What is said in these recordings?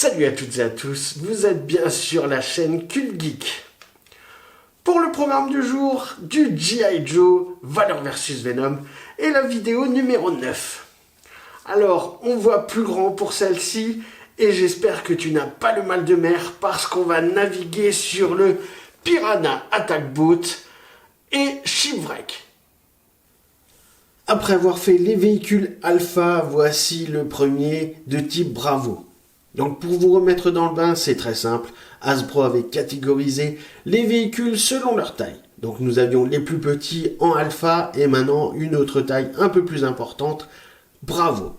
Salut à toutes et à tous, vous êtes bien sur la chaîne Cult Geek. Pour le programme du jour, du G.I. Joe, Valor vs Venom, et la vidéo numéro 9. Alors, on voit plus grand pour celle-ci, et j'espère que tu n'as pas le mal de mer, parce qu'on va naviguer sur le Piranha Attack Boat et Shipwreck. Après avoir fait les véhicules Alpha, voici le premier de type Bravo. Donc pour vous remettre dans le bain, c'est très simple. Hasbro avait catégorisé les véhicules selon leur taille. Donc nous avions les plus petits en Alpha et maintenant une autre taille un peu plus importante, Bravo.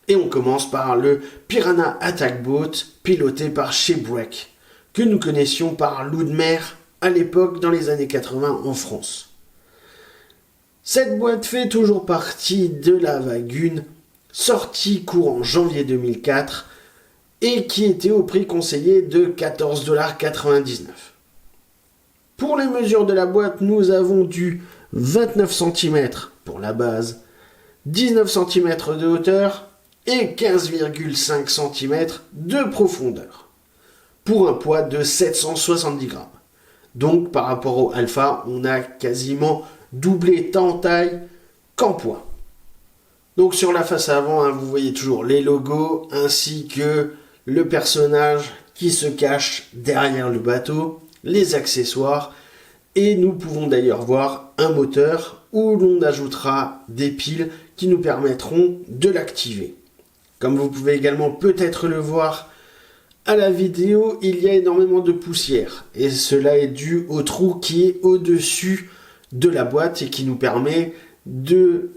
Et on commence par le Piranha Attack Boat piloté par Shipwreck, que nous connaissions par Loup de mer à l'époque dans les années 80 en France. Cette boîte fait toujours partie de la vague 1, sortie courant janvier 2004 et qui était au prix conseillé de 14,99$. Pour les mesures de la boîte, nous avons du 29 cm pour la base, 19 cm de hauteur et 15,5 cm de profondeur, pour un poids de 770 grammes. Donc par rapport au Alpha, on a quasiment doublé tant en taille qu'en poids. Donc sur la face avant, vous voyez toujours les logos ainsi que le personnage qui se cache derrière le bateau, les accessoires, et nous pouvons d'ailleurs voir un moteur où l'on ajoutera des piles qui nous permettront de l'activer. Comme vous pouvez également peut-être le voir à la vidéo, il y a énormément de poussière, et cela est dû au trou qui est au-dessus de la boîte et qui nous permet de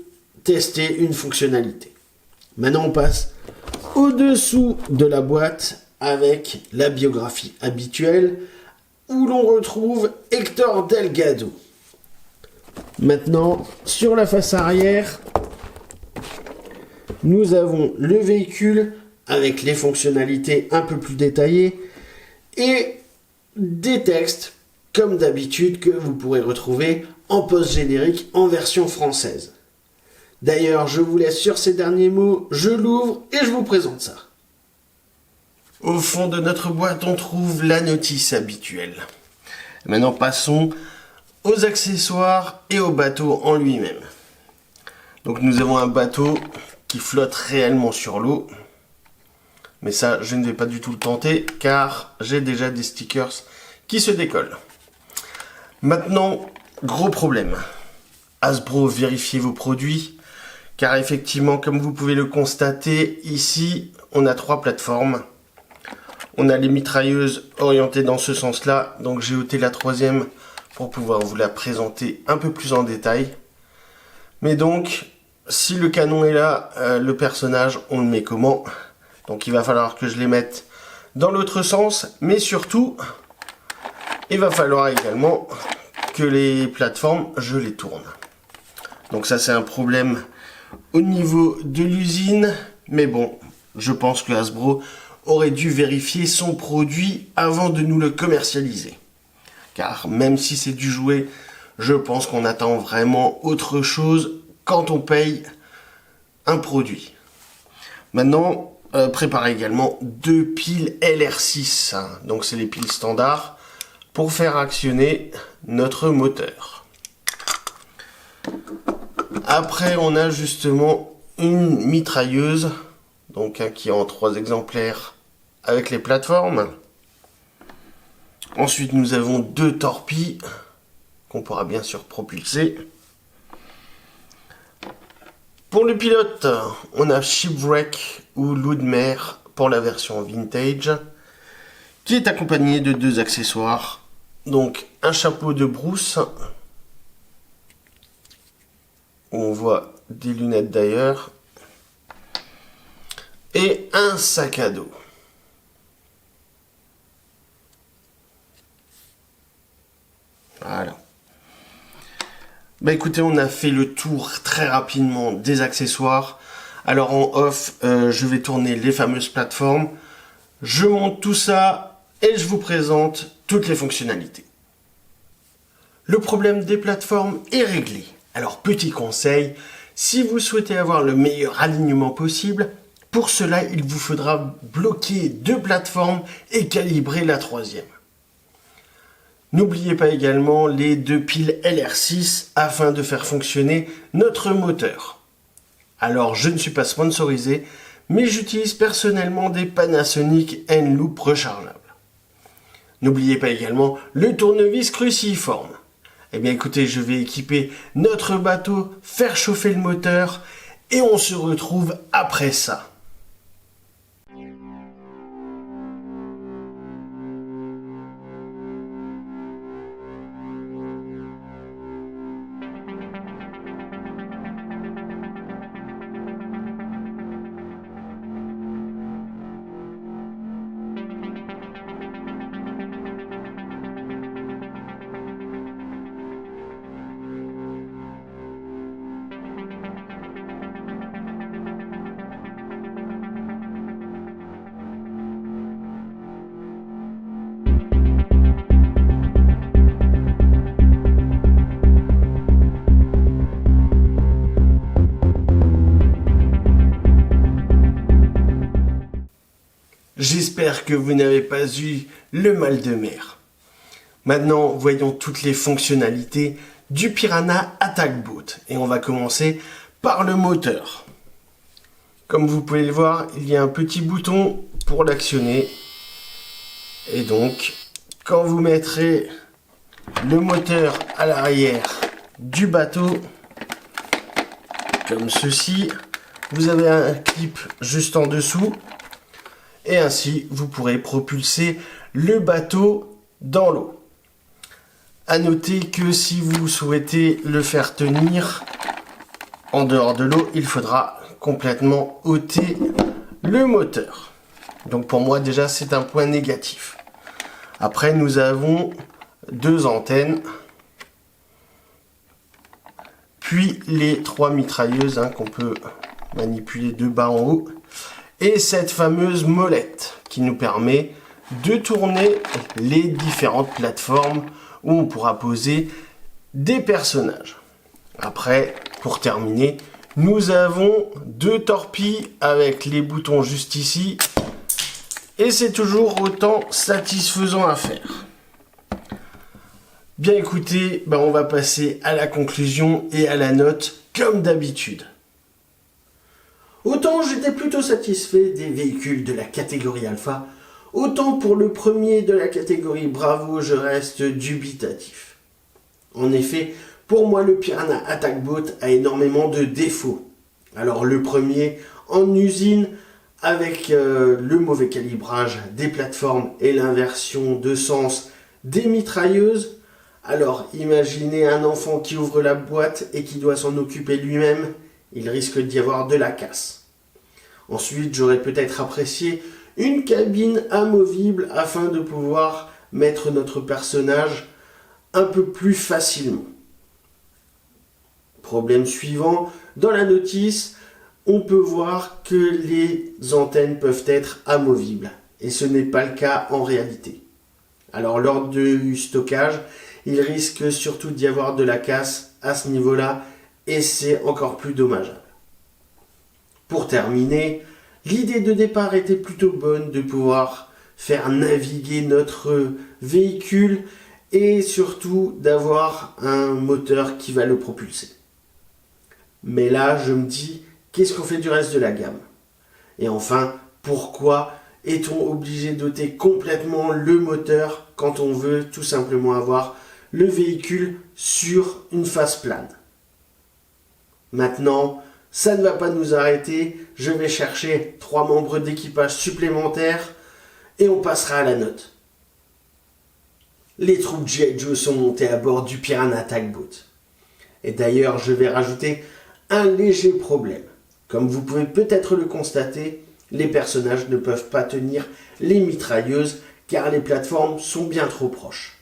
tester une fonctionnalité. Maintenant on passe au-dessous de la boîte avec la biographie habituelle où l'on retrouve Hector Delgado. Maintenant, sur la face arrière, nous avons le véhicule avec les fonctionnalités un peu plus détaillées et des textes comme d'habitude que vous pourrez retrouver en post-générique en version française. D'ailleurs, je vous laisse sur ces derniers mots, je l'ouvre et je vous présente ça. Au fond de notre boîte, on trouve la notice habituelle. Maintenant, passons aux accessoires et au bateau en lui-même. Donc nous avons un bateau qui flotte réellement sur l'eau. Mais ça, je ne vais pas du tout le tenter car j'ai déjà des stickers qui se décollent. Maintenant, gros problème. Hasbro, vérifiez vos produits. Car effectivement, comme vous pouvez le constater, ici, on a 3 plateformes. On a les mitrailleuses orientées dans ce sens-là. Donc j'ai ôté la 3e pour pouvoir vous la présenter un peu plus en détail. Mais donc, si le canon est là, le personnage, on le met comment? Donc il va falloir que je les mette dans l'autre sens. Mais surtout, il va falloir également que les plateformes, je les tourne. Donc ça, c'est un problème au niveau de l'usine, mais bon, je pense que Hasbro aurait dû vérifier son produit avant de nous le commercialiser. Car même si c'est du jouet, je pense qu'on attend vraiment autre chose quand on paye un produit. Maintenant, préparez également 2 piles LR6, donc c'est les piles standards, pour faire actionner notre moteur. Après, on a justement une mitrailleuse, donc qui est en 3 exemplaires avec les plateformes. Ensuite, nous avons 2 torpilles qu'on pourra bien sûr propulser. Pour le pilote, on a Shipwreck ou Loup de mer pour la version vintage, qui est accompagné de 2 accessoires. Donc, un chapeau de brousse, on voit des lunettes d'ailleurs, et un sac à dos. Voilà. Bah écoutez, on a fait le tour très rapidement des accessoires. Alors en off, je vais tourner les fameuses plateformes. Je monte tout ça et je vous présente toutes les fonctionnalités. Le problème des plateformes est réglé. Alors petit conseil, si vous souhaitez avoir le meilleur alignement possible, Pour cela, il vous faudra bloquer 2 plateformes et calibrer la 3e. N'oubliez pas également les 2 piles LR6 afin de faire fonctionner notre moteur. Alors, je ne suis pas sponsorisé, mais j'utilise personnellement des Panasonic N-Loop rechargeables. N'oubliez pas également le tournevis cruciforme. Eh bien écoutez, je vais équiper notre bateau, faire chauffer le moteur et on se retrouve après ça. J'espère que vous n'avez pas eu le mal de mer. Maintenant, voyons toutes les fonctionnalités du Piranha Attack Boat. Et on va commencer par le moteur. Comme vous pouvez le voir, il y a un petit bouton pour l'actionner. Et donc, quand vous mettrez le moteur à l'arrière du bateau, comme ceci, vous avez un clip juste en dessous. Et ainsi, vous pourrez propulser le bateau dans l'eau. A noter que si vous souhaitez le faire tenir en dehors de l'eau, il faudra complètement ôter le moteur. Donc pour moi, déjà, c'est un point négatif. Après, nous avons 2 antennes, puis les 3 mitrailleuses qu'on peut manipuler de bas en haut. Et cette fameuse molette qui nous permet de tourner les différentes plateformes où on pourra poser des personnages. Après, pour terminer, nous avons 2 torpilles avec les boutons juste ici. Et c'est toujours autant satisfaisant à faire. Bien écoutez, on va passer à la conclusion et à la note comme d'habitude. Autant j'étais plutôt satisfait des véhicules de la catégorie Alpha, autant pour le premier de la catégorie Bravo, je reste dubitatif. En effet, pour moi, le Piranha Attack Boat a énormément de défauts. Alors le premier, en usine, avec le mauvais calibrage des plateformes et l'inversion de sens des mitrailleuses. Alors imaginez un enfant qui ouvre la boîte et qui doit s'en occuper lui-même, il risque d'y avoir de la casse. Ensuite, j'aurais peut-être apprécié une cabine amovible afin de pouvoir mettre notre personnage un peu plus facilement. Problème suivant, dans la notice, on peut voir que les antennes peuvent être amovibles. Et ce n'est pas le cas en réalité. Alors lors du stockage, il risque surtout d'y avoir de la casse à ce niveau-là et c'est encore plus dommageable. Pour terminer, l'idée de départ était plutôt bonne de pouvoir faire naviguer notre véhicule et surtout d'avoir un moteur qui va le propulser. Mais là, je me dis, qu'est-ce qu'on fait du reste de la gamme? Et enfin, pourquoi est-on obligé d'ôter complètement le moteur quand on veut tout simplement avoir le véhicule sur une face plane? Maintenant, ça ne va pas nous arrêter, je vais chercher 3 membres d'équipage supplémentaires et on passera à la note. Les troupes G.I. Joe sont montées à bord du Piranha Attack Boat. Et d'ailleurs, je vais rajouter un léger problème. Comme vous pouvez peut-être le constater, les personnages ne peuvent pas tenir les mitrailleuses car les plateformes sont bien trop proches.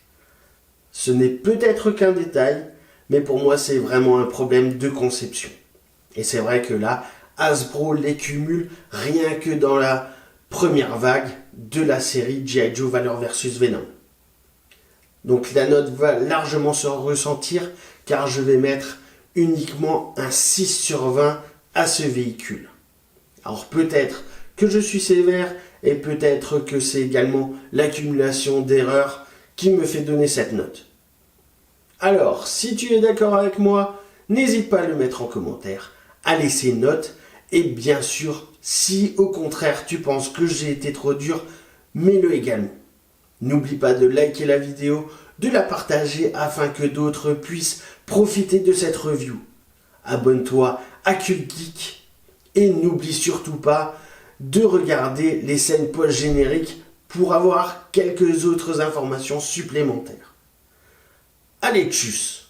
Ce n'est peut-être qu'un détail, mais pour moi c'est vraiment un problème de conception. Et c'est vrai que là, Hasbro les cumule rien que dans la première vague de la série G.I. Joe Valor vs Venom. Donc la note va largement se ressentir car je vais mettre uniquement un 6/20 à ce véhicule. Alors peut-être que je suis sévère et peut-être que c'est également l'accumulation d'erreurs qui me fait donner cette note. Alors, si tu es d'accord avec moi, n'hésite pas à le mettre en commentaire, à laisser une note, et bien sûr, si au contraire tu penses que j'ai été trop dur, mets-le également. N'oublie pas de liker la vidéo, de la partager afin que d'autres puissent profiter de cette review. Abonne-toi à Cult Geek et n'oublie surtout pas de regarder les scènes post-génériques pour avoir quelques autres informations supplémentaires. Allez, tchuss!